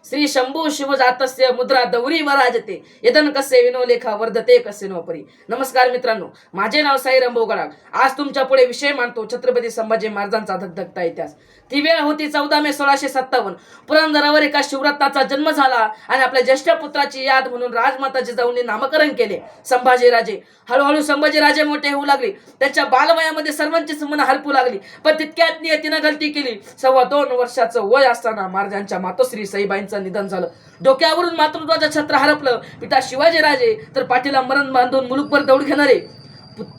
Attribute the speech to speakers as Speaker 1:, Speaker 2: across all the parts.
Speaker 1: श्री शंभू शिवजातस्य मुद्रा दौरी वराजते यदन कसे विनोलेखा वर्धते कसे नोपरी. नमस्कार मित्रांनो, माझे नाव साईराम बोगडाळ. आज तुमच्या पुढे विषय मांडतो छत्रपती संभाजी महाराजांचा धगधगता इतिहास. ती वेळ होती 14 मे 1657. पुरंदरावर एका शिवरत्नाचा जन्म झाला आणि आपल्या ज्येष्ठ पुत्राची याद म्हणून राजमाता जिजाऊंनी नामकरण केले संभाजीराजे. हळूहळू संभाजीराजे मोठे होऊ लागले. त्यांच्या बालवयामध्ये सर्वांचीच मन हरपू लागली. पण तितक्यात नियतीनं गलती केली. 2.25 वर्षाचं वय असताना महाराजांच्या मातोश्री सईबाईंचं निधन झालं. डोक्यावरून मातृत्वाचं छत्र हरपलं. पिता शिवाजीराजे तर पाठीला मरण बांधून मुलुकभर दौड घेणारे.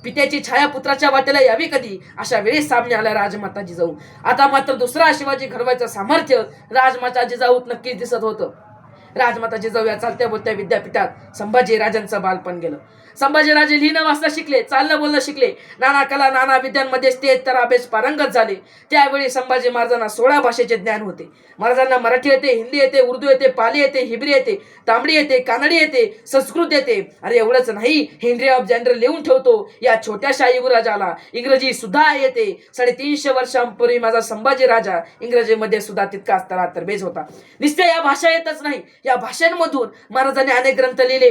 Speaker 1: पित्याची छाया पुत्राच्या वाटेला यावी कधी, अशा वेळी सामने आल्या राजमाता जिजाऊ. आता मात्र दुसरा शिवाजी घडवायचं सामर्थ्य राजमाता जिजाऊत नक्कीच दिसत होतं. राजमाता जिजाऊ या चालत्या बोलत्या विद्यापीठात संभाजीराजांचं बालपण गेलं. संभाजीराजे लिहिणं वाचता शिकले, चालणं बोलणं शिकले. नाना कला नाना विद्यांमध्ये ते तर अभ्यास पारंगत झाले. त्यावेळी संभाजी महाराजांना 16 भाषेचे ज्ञान होते. महाराजांना मराठी येते, हिंदी येते, उर्दू येते, पाली येते, हिब्री येते, तांबडी येते, कानडी येते, संस्कृत येते. अरे एवढंच नाही, हेनरी ऑफ जनरल लिहून ठेवतो. या छोट्याशा युवराजाला इंग्रजी सुद्धा येते. 350 वर्षांपूर्वी माझा संभाजी राजा इंग्रजीमध्ये सुद्धा तितकाच तरबेज होता. नुसत्या या भाषा येतच नाही, या भाषांमधून महाराजांनी अनेक ग्रंथ लिहिले.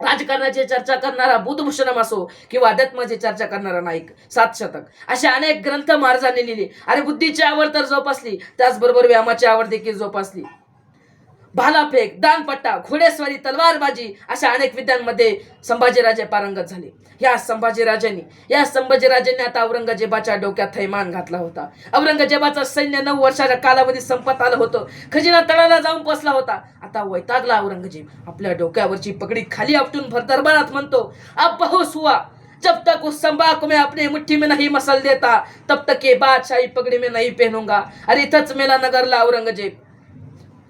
Speaker 1: राजकारणाची चर्चा करणारा बुद्धभूषणम असो किंवा अध्यात्माची चर्चा करणारा नाईक 7 शतक, असे अनेक ग्रंथ महाराजांनी लिहिले. अरे बुद्धीची आवड तर जोपासली, त्याचबरोबर व्यायामाची आवड देखील जोपासली. भालाफेक, दानपट्टा, घोडेस्वारी, तलवारबाजी अशा अनेक विद्यांमध्ये संभाजीराजे पारंगत झाले. या संभाजीराजांनी आता औरंगजेबाच्या डोक्यात थैमान घातला होता. औरंगजेबाचं सैन्य 9 वर्षाच्या कालावधीत संपत आलं होतं. खजिना तळाला जाऊन पोचला होता. आता वैतागला औरंगजेब. आपल्या डोक्यावरची पगडी खाली आपटून भर दरबारात म्हणतो, अब बहुत हुआ, जब तक उस संभा को मैं अपने मुट्ठी में नहीं मसल देता तब तक ये बादशाही पगड़ी में नहीं पहनूंगा. अरे इथंच मेला नगरला औरंगजेब.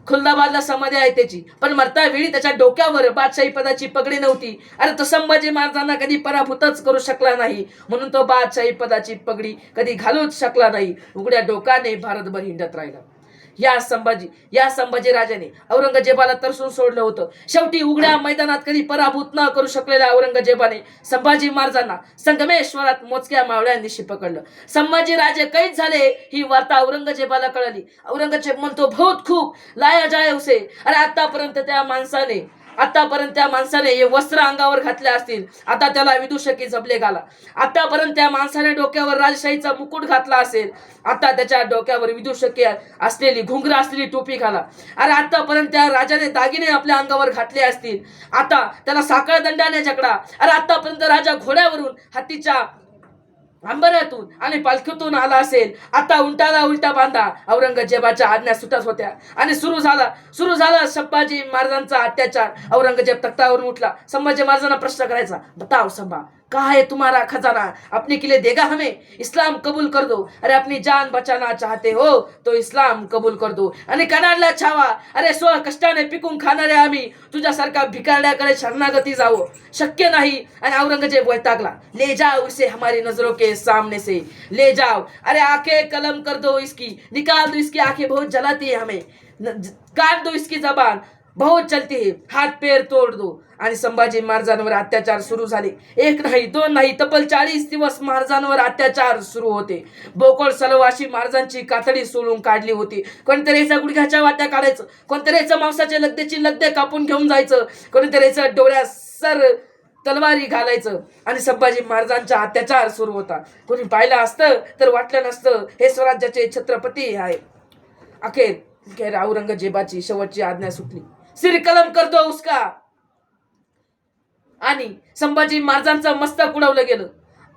Speaker 1: खुलदाबादला समाधी आहे त्याची, पण मरता वेळी त्याच्या डोक्यावर बादशाही पदाची पगडी नव्हती. अरे तो संभाजी महाराजांना कधी पराभूतच करू शकला नाही, म्हणून तो बादशाही पदाची पगडी कधी घालूच शकला नाही. उघड्या डोकाने भारतभर हिंडत राहिला. या संभाजी राजाने औरंगजेबाला तरसून सोडलं होतं. शेवटी उघड्या मैदानात कधी पराभूत न करू शकलेल्या औरंगजेबाने संभाजी महाराजांना संगमेश्वरात मोजक्या मावळ्यांनिशी पकडलं. संभाजी राजे कैद झाले ही वार्ता औरंगजेबाला कळली. औरंगजेब म्हणतो, बहुत खूप लाया जाय उसे. अरे आतापर्यंत त्या माणसाने हे वस्त्र अंगावर घातले असतील, आता त्याला विदूषकी जबले घाला. आतापर्यंत त्या माणसाने डोक्यावर राजशाहीचा मुकुट घातला असेल, आता त्याच्या डोक्यावर विदूषकी असलेली घुंगरं असलेली टोपी घाला. अरे आतापर्यंत त्या राजाने दागिने आपल्या अंगावर घातले असतील, आता त्याला साखळ दंडाने जकडा. अरे आतापर्यंत राजा घोड्यावरून, हत्तीच्या अंबऱ्यातून आणि पालखीतून आला असेल, आता उंटाला उलटा बांधा. औरंगजेबाच्या आज्ञा सुटत होत्या आणि सुरू झाला संभाजी महाराजांचा अत्याचार. औरंगजेब तख्तावरून उठला. संभाजी महाराजांना प्रश्न करायचा, बताओ संभा, कहा है तुम्हारा खजाना, अपने किले देगा हमें, इस्लाम कबूल कर दो. अरे अपनी जान बचाना चाहते हो तो इस्लाम कबूल कर दो. आणि कनाडला छावा, अरे कष्टाने पिकून खाणारे आम्ही तुझ्यासारखा भिकारड्याकडे शरणागती जावं शक्य नाही. आणि औरंगजेब वैतागला. ले जाओ इसे हमारी नजरों के सामने से, ले जाओ. अरे आंखें कलम कर दो इसकी, निकाल दो इसकी आंखें, बहुत जलाती है हमें, काट दो इसकी जबान, बहुत चलती है, हात पैर तोड दो. आणि संभाजी महाराजांवर अत्याचार सुरू झाले. 1 नाही 2 नाही, तब्बल 40 दिवस महाराजांवर अत्याचार सुरू होते. बोकळ सलवाशी महाराजांची कातडी सोडून काढली होती. कोणतरीचा गुडघ्याच्या वाट्या काढायचं, कोणतरीचं मांसाचे लगदे कापून घेऊन जायचं, कोणतरीचं डोळ्यात सर तलवारी घालायचं. आणि संभाजी महाराजांचा अत्याचार सुरू होता. कोणी पाहिलं असतं तर वाटलं नसतं हे स्वराज्याचे छत्रपती आहे. अखेर औरंगजेबाची शेवटची आज्ञा सुटली, सिर कलम कर दो उसका. आणि संभाजी महाराजांचं मस्तक उडवलं गेलं.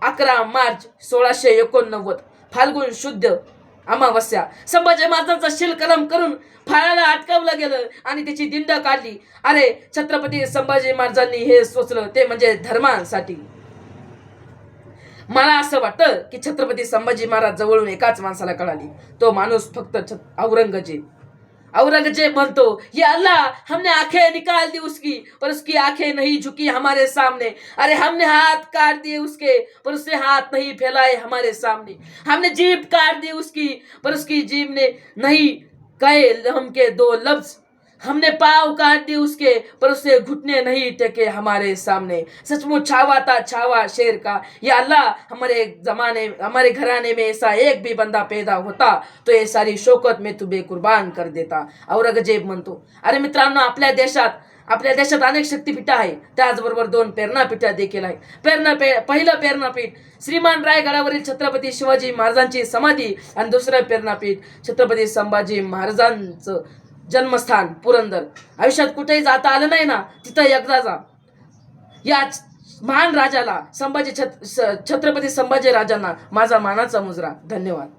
Speaker 1: 11 मार्च 1689 फाल्गुन शुद्ध अमावस्या संभाजी महाराजांचा शिलकलम करून फाळाला अटकावलं गेलं आणि त्याची दिंड काढली. अरे छत्रपती संभाजी महाराजांनी हे सोचलं ते म्हणजे धर्मासाठी. मला असं वाटतं की छत्रपती संभाजी महाराज जवळून एकाच माणसाला कळाली, तो माणूस फक्त औरंगजेब म्हणतो, ये अल्लाह, हमने आंखें निकाल दी उसकी पर उसकी आंखें नहीं झुकी हमारे सामने. अरे हमने हाथ काट दिए उसके पर उसने हाथ नहीं फैलाए हमारे सामने. हमने जीभ काट दी उसकी पर उसकी जीभ ने नहीं कहे हम के 2 लफ्ज. हमने पाँव काट दी उसके, पर उसके घुटने नहीं टेके हमारे सामने। सचमुच छावा था छावा शेर का। या अल्लाह, हमारे घराने में ऐसा एक भी बंदा पैदा होता तो ये सारी शौकत में तुबे कुर्बान कर देता, औरंगजेब म्हणतो. अरे मित्रांनो, आपल्या देशात अनेक शक्तिपीठ आहे, त्याचबरोबर 2 प्रेरणापीठ देखील आहे. पहिलं प्रेरणापीठ श्रीमान रायगडावरील छत्रपती शिवाजी महाराजांची समाधी, आणि दुसरं प्रेरणापीठ छत्रपती संभाजी महाराजांचं जन्मस्थान पुरंदर. आयुष्यात कुठेही जाता आलं नाही ना, तिथं एकदा जा. या महान राजाला छत्रपती संभाजी राजांना माझा मानाचा मुजरा. धन्यवाद.